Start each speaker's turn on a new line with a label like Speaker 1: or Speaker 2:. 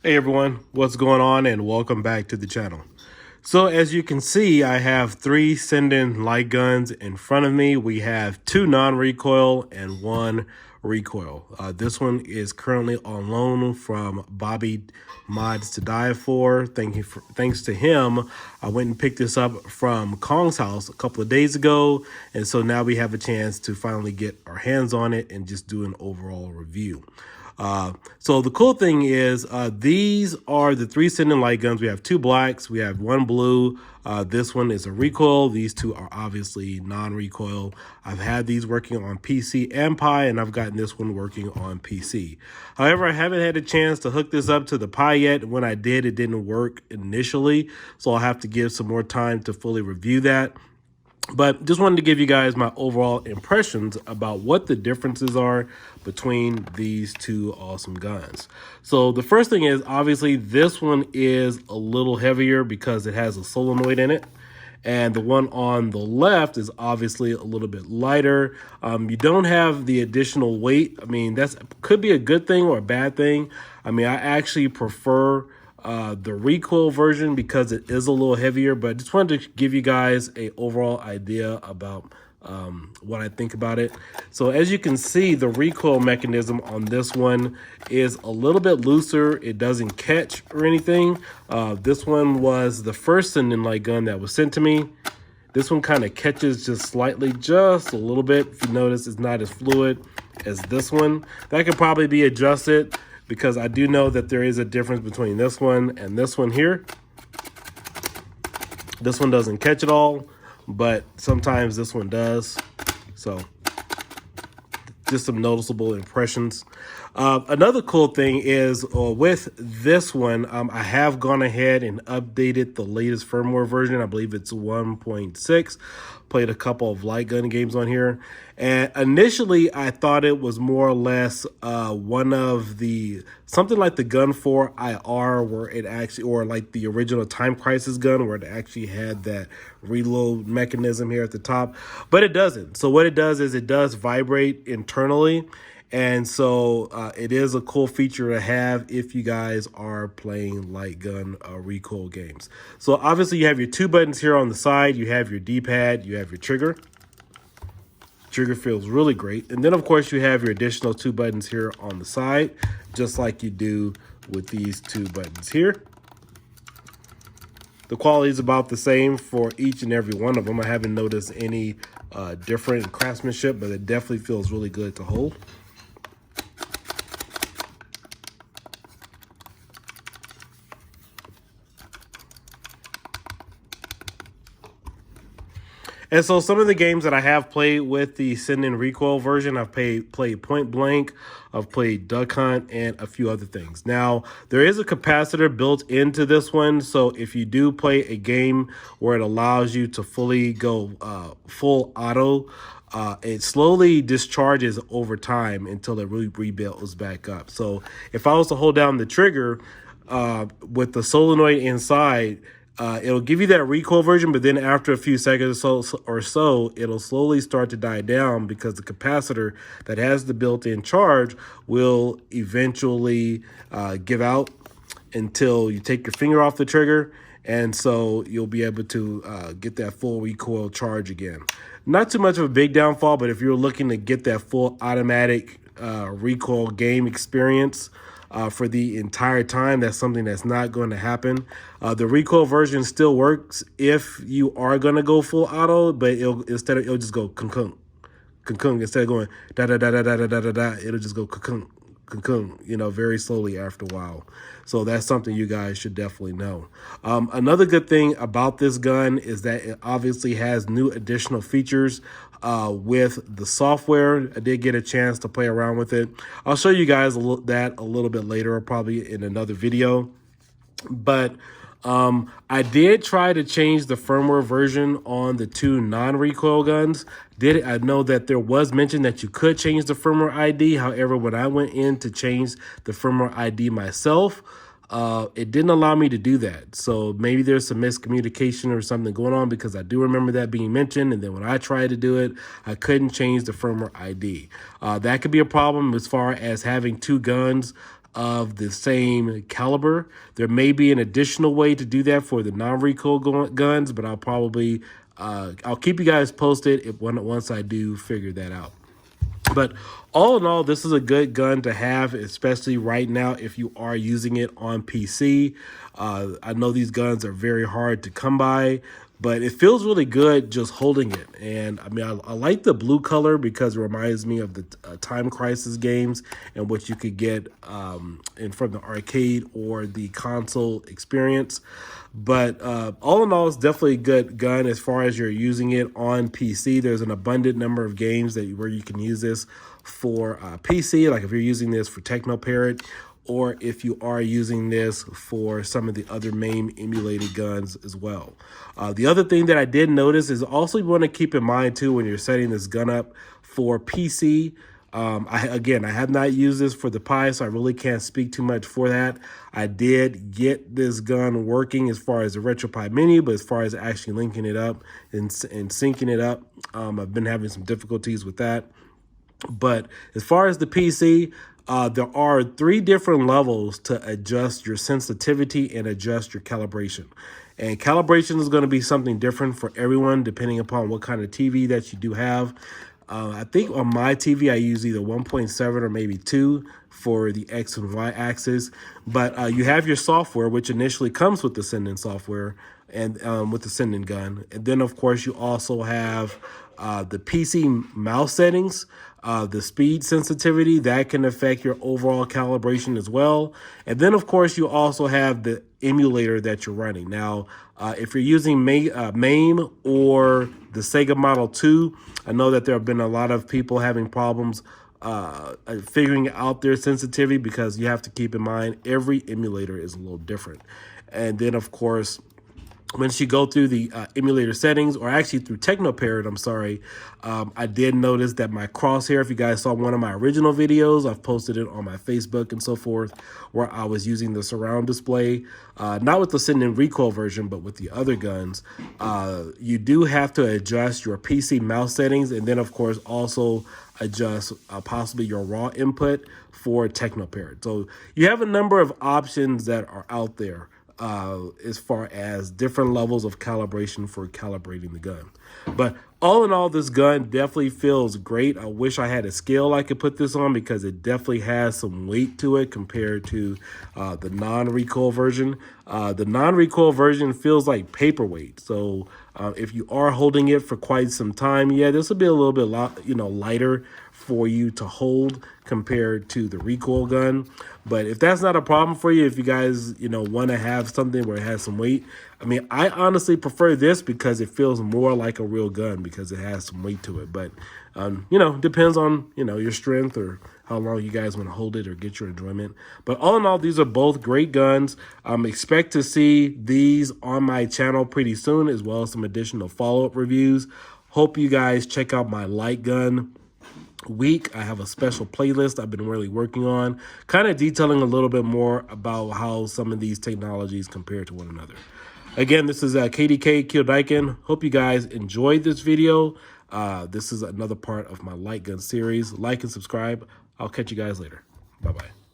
Speaker 1: Hey everyone, what's going on and welcome back to the channel. So as you can see, I have three SInden Light Guns in front of me. We have two non-recoil and one recoil. This one is currently on loan from Bobby Mods to Die For. Thanks to him, I went and picked this up from Kong's house a couple of days ago. And so now we have a chance to finally get our hands on it and just do an overall review. So the cool thing is these are the three SInden Light Guns. We have two blacks, we have one blue. This one is a recoil. These two are obviously non-recoil. I've had these working on PC and Pi, and I've gotten this one working on PC. However, I haven't had a chance to hook this up to the Pi yet. When I did, it didn't work initially, so I'll have to give some more time to fully review that. But just wanted to give you guys my overall impressions about what the differences are between these two awesome guns. So the first thing is, obviously, this one is a little heavier because it has a solenoid in it. And the one on the left is obviously a little bit lighter. You don't have the additional weight. I mean, that could be a good thing or a bad thing. I mean, I actually prefer the recoil version because it is a little heavier, but just wanted to give you guys a overall idea about what I think about it. So as you can see, the recoil mechanism on this one is a little bit looser. It doesn't catch or anything. This one was the first SInden Light Gun that was sent to me. This one kind of catches just slightly, just a little bit. If you notice, it's not as fluid as this one. That could probably be adjusted, because I do know that there is a difference between this one and this one here. This one doesn't catch it all, but sometimes this one does. So just some noticeable impressions. Another cool thing is with this one, I have gone ahead and updated the latest firmware version. I believe it's 1.6. Played a couple of light gun games on here. And initially, I thought it was more or less one of the, something like the Gun 4 IR, where it actually, or like the original Time Crisis gun, where it actually had that reload mechanism here at the top. But it doesn't. So what it does is it does vibrate internally. And so it is a cool feature to have if you guys are playing light gun recoil games. So obviously you have your two buttons here on the side. You have your D-pad, you have your trigger. Trigger feels really great. And then of course you have your additional two buttons here on the side, just like you do with these two buttons here. The quality is about the same for each and every one of them. I haven't noticed any different craftsmanship, but it definitely feels really good to hold. And so some of the games that I have played with the SInden recoil version, I've played Point Blank, I've played Duck Hunt, and a few other things. Now, there is a capacitor built into this one, so if you do play a game where it allows you to fully go full auto, it slowly discharges over time until it really rebuilds back up. So if I was to hold down the trigger with the solenoid inside, it'll give you that recoil version, but then after a few seconds or so, it'll slowly start to die down because the capacitor that has the built-in charge will eventually give out until you take your finger off the trigger, and so you'll be able to get that full recoil charge again. Not too much of a big downfall, but if you're looking to get that full automatic recoil game experience for the entire time, that's something that's not going to happen. The recoil version still works if you are going to go full auto, but it'll just go kunk kunk. Instead of going da da da da da da da da, it'll just go kunk kunk, you know, very slowly after a while. So that's something you guys should definitely know. Another good thing about this gun is that it obviously has new additional features with the software. I did get a chance to play around with it. I'll show you guys that a little bit later, probably in another video. But I did try to change the firmware version on the two non-recoil guns. I know that there was mention that you could change the firmware ID. However, when I went in to change the firmware ID myself, it didn't allow me to do that. So maybe there's some miscommunication or something going on, because I do remember that being mentioned. And then when I tried to do it, I couldn't change the firmware ID. That could be a problem as far as having two guns of the same caliber. There may be an additional way to do that for the non-recoil guns, but I'll keep you guys posted once I do figure that out. But all in all, this is a good gun to have, especially right now if you are using it on PC. I know these guns are very hard to come by, but it feels really good just holding it. And I mean, I like the blue color because it reminds me of the Time Crisis games and what you could get from the arcade or the console experience. But all in all, it's definitely a good gun as far as you're using it on PC. There's an abundant number of games where you can use this for PC, like if you're using this for Technoparrot, or if you are using this for some of the other MAME emulated guns as well. The other thing that I did notice is also you want to keep in mind too when you're setting this gun up for PC. I have not used this for the Pi, so I really can't speak too much for that. I did get this gun working as far as the RetroPie Mini, but as far as actually linking it up and syncing it up, I've been having some difficulties with that. But as far as the PC, there are 3 different levels to adjust your sensitivity and adjust your calibration. And calibration is going to be something different for everyone depending upon what kind of TV that you do have. I think on my TV, I use either 1.7 or maybe 2 for the X and Y axis. But you have your software, which initially comes with the SInden software and with the SInden gun. And then, of course, you also have the PC mouse settings, the speed sensitivity that can affect your overall calibration as well. And then, of course, you also have the emulator that you're running. Now, if you're using MAME or the Sega Model 2, I know that there have been a lot of people having problems figuring out their sensitivity because you have to keep in mind every emulator is a little different. And then, of course, once you go through the emulator settings, or actually through Technoparrot, I'm sorry, I did notice that my crosshair, if you guys saw one of my original videos, I've posted it on my Facebook and so forth, where I was using the surround display, not with the SInden Recoil version, but with the other guns. You do have to adjust your PC mouse settings, and then, of course, also adjust possibly your raw input for Technoparrot. So you have a number of options that are out there as far as different levels of calibration for calibrating the gun. But all in all, this gun definitely feels great. I wish I had a scale I could put this on because it definitely has some weight to it compared to the non-recoil version. The non-recoil version feels like paperweight. So if you are holding it for quite some time, yeah, this will be a little bit lighter for you to hold compared to the recoil gun. But if that's not a problem for you, if you guys, want to have something where it has some weight, I mean, I honestly prefer this because it feels more like a real gun because it has some weight to it. But, depends on, your strength or how long you guys want to hold it or get your enjoyment. But all in all, these are both great guns. Expect to see these on my channel pretty soon, as well as some additional follow-up reviews. Hope you guys check out my light gun week. I have a special playlist I've been really working on, kind of detailing a little bit more about how some of these technologies compare to one another. Again, this is Kiodiekin. Hope you guys enjoyed this video. This is another part of my light gun series. Like and subscribe. I'll catch you guys later. Bye-bye.